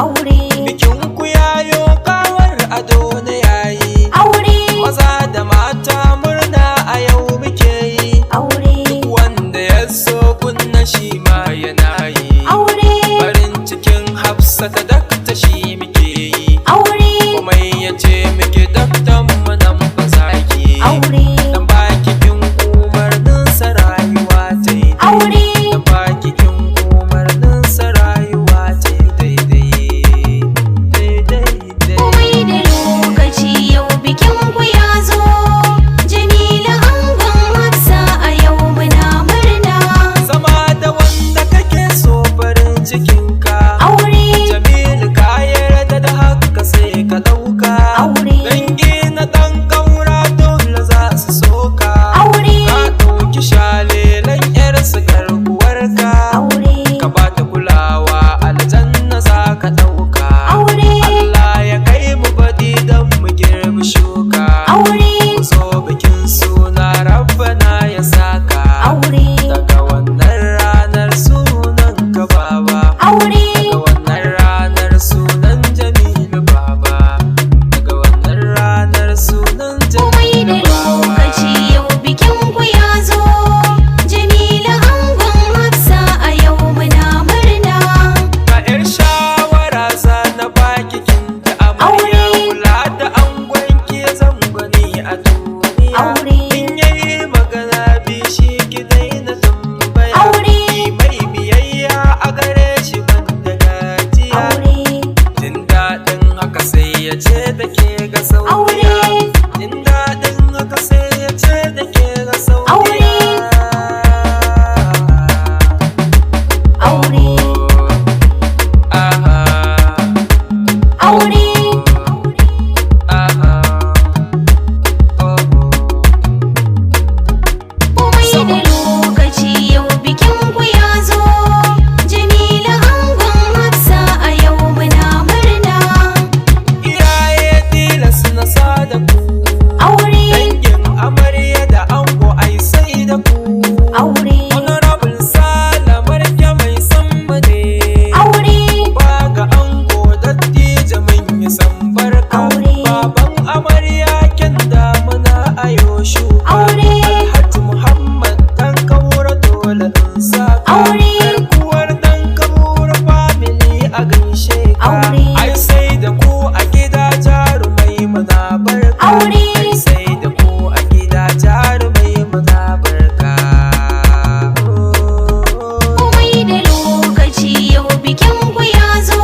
aure bikin ku yayo kawar ado na yayi aure maza da mata murna a yau muke yi aure duk wanda ya so kunna shi ma yana yi aure farin cikin Hafsata dakta shi muke yi aure kuma yace muke daktan mu nan ba zaki aure dan baki kin umarnin sa rayuwa ta yi aure dan baki kin umarnin sa rayuwa ta yi daidai komai da lokaci yau bikin ku ya zo Jamila angon Hafsa a yau muna murna zama da wanda kake so farin cikin ka aure Jamilu ka yarda da haka sai ka dauka aure dangi na dan kaura dole za su soka aure ka dauki shalelan yar su garkuwar ka aure ka bata kulawa aljanna za ka dauka aure Allah ya kai mu baɗi dan mu girbi shuka aure so bikin suna rabbana ya saka aure daga wannan ranar sunan ka baba aure daga wannan ranar sunan Jamilu baba daga wannan ranar sunan komai da Jamilu baba lokaci yau bikin ku ya zo Jamila angon Hafsa a yau muna murna ka yar shawara za na baki kin ta amarya Aure. kula da angon ki zan gani a duniya Aure. in yayi magana bi shi ki daina tambaya Aure. Ki mai biyayya a gare shi banda gajiya aure jin daɗin haka sai ya ce da ke ga sauya Aure. jin daɗin haka sai ya ce da ke ga sauya Aure. aure aha aure aha komai da lokaci yau bikin ku ya zo Jamila angon Hafsa a yau muna murna iyaye tilas na sa da ku aure dangin amarya da ango ai sai da ku aure honorable salamar ke mai san mu ne aure ba ga ango dattijo mun yi san barka Aure. baban amarya kin damuna ayo shuka Aure. Alhaji Muhammad dan kaura dole in saka Aure. garkuwar dan kaura family a gaishe ka Aure. ai sai da ku a gida jarumai muna barka Aure. ai sai da ku a gida jarumai muna barka komai da lokaci yau bikin ku ya zo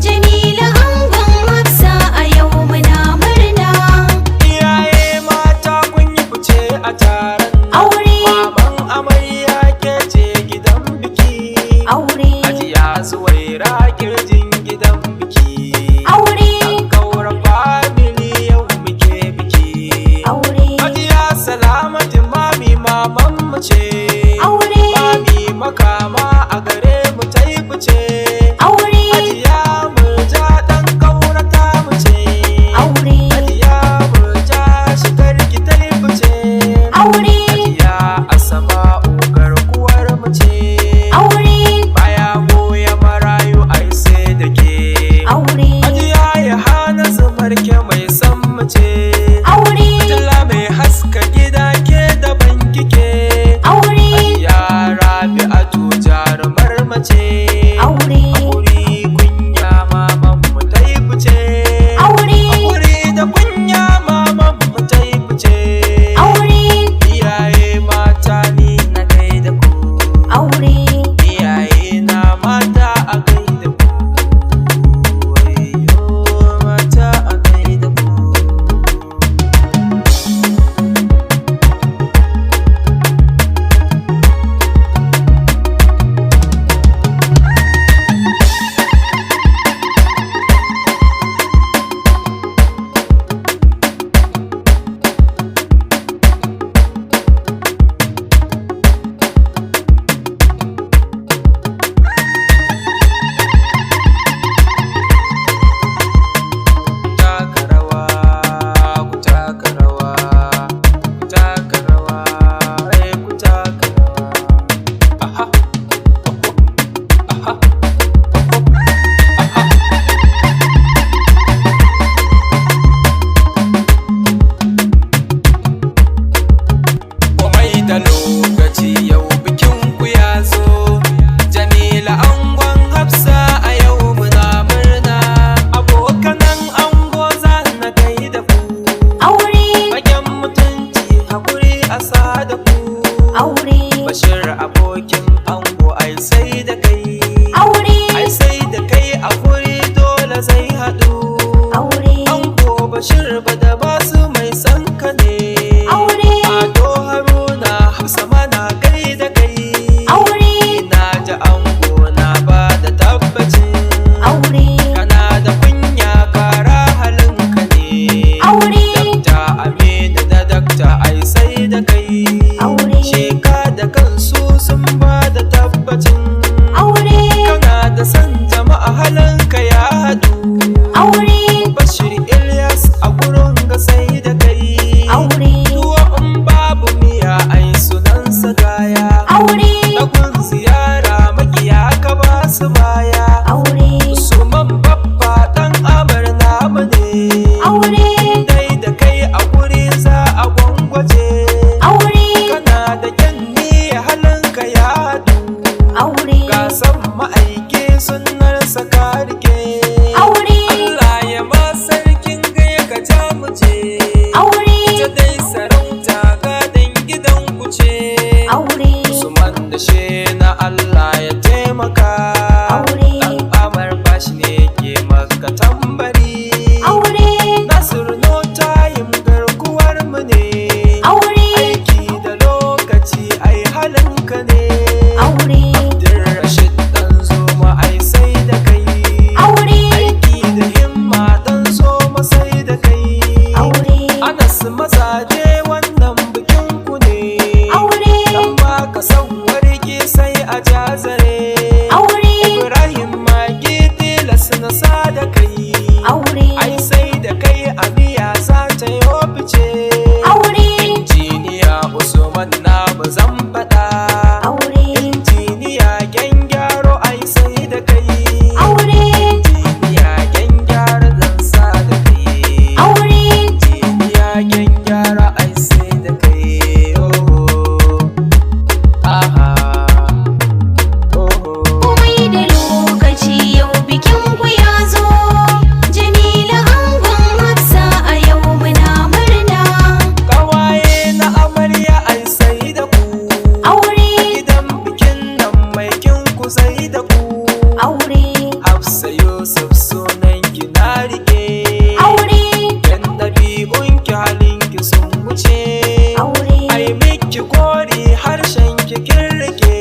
Jamila angon Hafsa a yau muna murna iyaye mata kun yi fice a taron aure maman amarya ke ce gidan biki aure ajiya zuwaira kirjin gidan biki Bashir bada basu mai sanka ne. aure Ado Haruna Hafsa mana gaida kai. aure Na ji ango na ba da tabbacin aure kana da kunya kara halinka ne. aure Dakta Aminu da Dakta ai sai da kai. aure Sheka da kansu sun ba da tabbacin aure kana da san jama'a halinka ya haɗu. aure Bashir Ilyas a gurin ga sai da kai. aure Tuwa in babu miya ai sunansa gaya. aure Dagun ziyara makiya ka ba su baya. aure Usman babba dan amar namu ne. aure Dai da kai a guri za a gwangwaje. aure Kana da kyanni halinka ya haɗu. aure Ka san ma'aiki sunnarsa ka rike. aure Allah ya ma sarkin gaya ka ja mu ce. aure Ita dai sarauta gadon gidan ku ce. aure Usman da she na Allah ya taimaka. aure Dan amar bashi ne ke maka tambari. aure Nasiru no time garkuwar mu ne. aure Aiki da lokaci ai halinka ne. aure Rashid dan zo ma ai sai da kai. aure Aiki da himma dan zo ma sai da kai. aure Anas mazaje wannan bikin ku ne. aure Dan baka san warki sai a jazare. aure Ibrahim magi tilas na sa da kai. aure Ai sai da kai aniya za ta yo fice. aure Injiniya Usman na ba zan faɗa. aure Injiniya gyan gyaro ai sai da kai. aure Injiniya gyan gyara zan sa da kai. aure Injiniya gyan gyara ai sai da kai. Aha. komai da lokaci yau bikin ku ya zo Jamila angon Hafsa a yau muna murna Kawaye na amarya ai sai da ku. aure Gidan bikin nan mai kin ku sai da ku. aure Hafsa Yusuf sunan ki na rike. aure Yan ɗabi'un ki halin ki sun wuce. aure Ai miki gori harshen ki kin rike.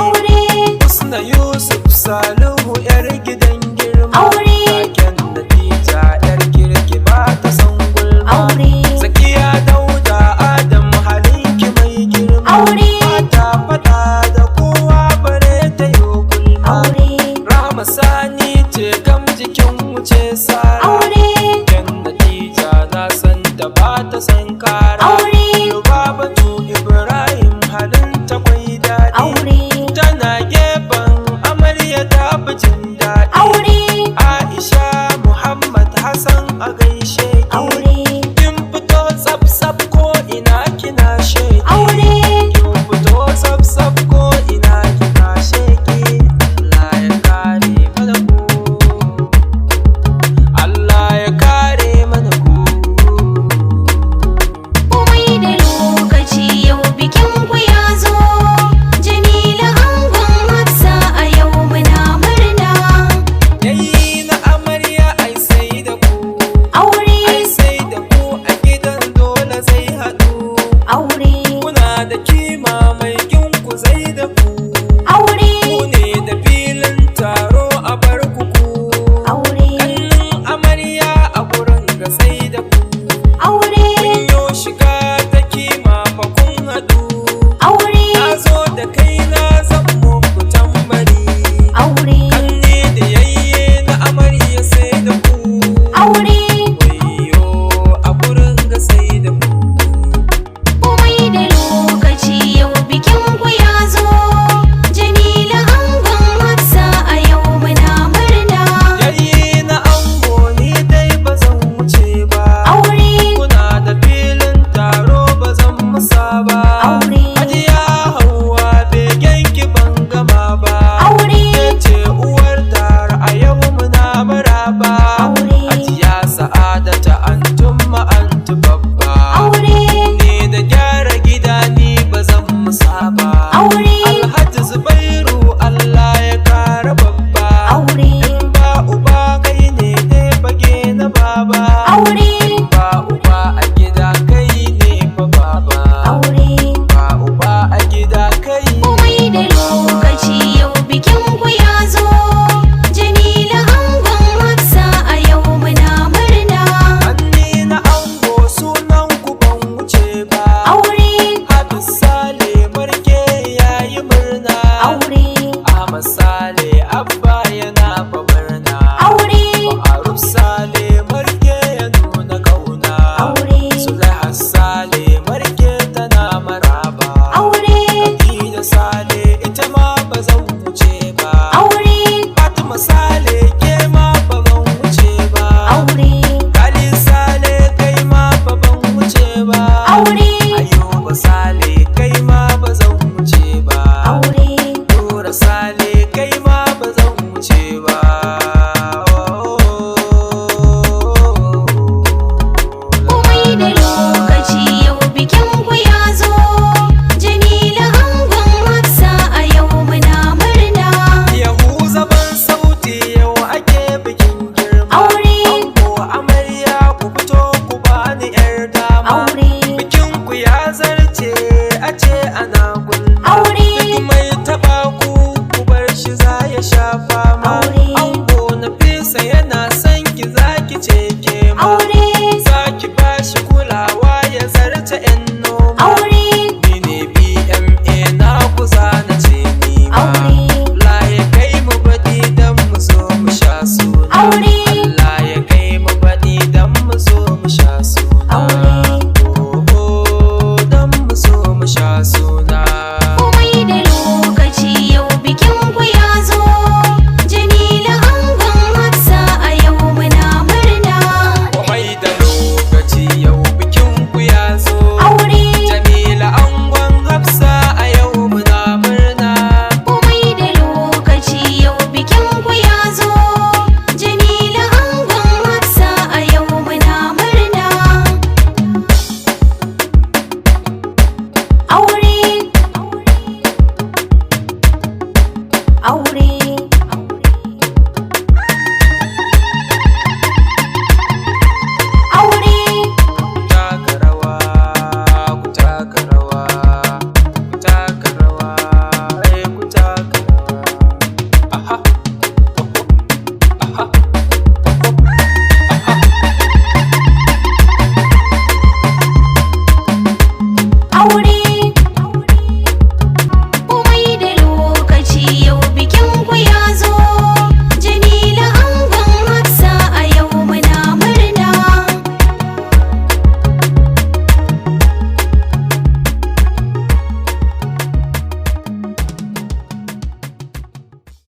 aure Husna Yusuf Salihu yar gidan girma. aure Taken Natija yar kirki ba ta san gulma. aure Zakiya Dauda Adam halinki mai girma. aure Mata fada da kowa bare ta yo gulma. aure Rama Sani ce gam jikin wuce sara. aure Yan Natija na san ta ba ta san kara. aure Lubabatu Ibrahim halin ta kwai daɗi. aure Tana gefen amarya ta fi jin daɗi. aure Aisha Muhammad Hassan a gaishe ki. aure Kin fito tsaf ko ina kina sheki. aure Kin fito tsaf ko ina kina sheki. Allah ya kare mana ku. Allah na san ki zaki ce ke ma. Aure